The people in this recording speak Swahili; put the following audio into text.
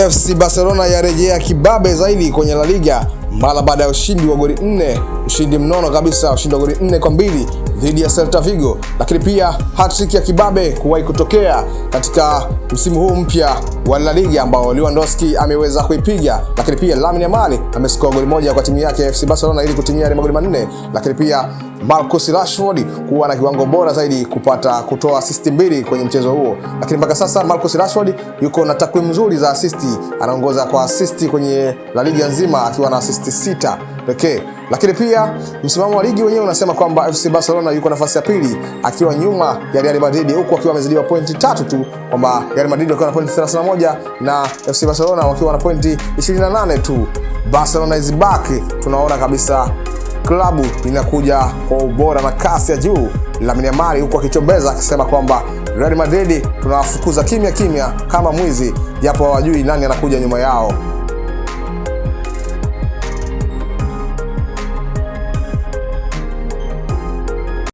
FC Barcelona yarejea kibabe zaidi kwenye La Liga mara baada ya ushindi wa goli 4, ushindi mnono kabisa, ushindi wa goli 4-2 dhidi ya Celta Vigo, lakini pia hat-trick ya kibabe kuwahi kutokea katika msimu huu mpya wa La Liga ambao Lewandowski ameweza kuipiga, lakini pia Lamine Yamal amescore goli moja kwa timu yake FC Barcelona ili kutimia ile magoli 4, lakini pia Marcus Rashford kuwa na kiwango bora zaidi kutoa assist 2 kwenye mchezo huo, lakini mpaka sasa Marcus Rashford yuko na takwimu nzuri za assist, anaongoza kwa assist kwenye La Liga nzima akiwa na assist 6 pekee. Lakini pia msimamo wa ligi wenyewe unasema kwamba FC Barcelona yuko nafasi ya pili akiwa nyuma ya Real Madrid, huku akiwa amezidiwa pointi 3 tu, kwamba Real Madrid wakiwa na pointi 31 na FC Barcelona wakiwa na pointi 28 tu. Barcelona is back. Tunaona kabisa klabu inakuja kwa ubora na kasi ya juu. Lamine Yamal huko akichombeza akisema kwamba Real Madrid tunawafukuza kimya kimya kama mwizi, japo hawajui nani anakuja nyuma yao.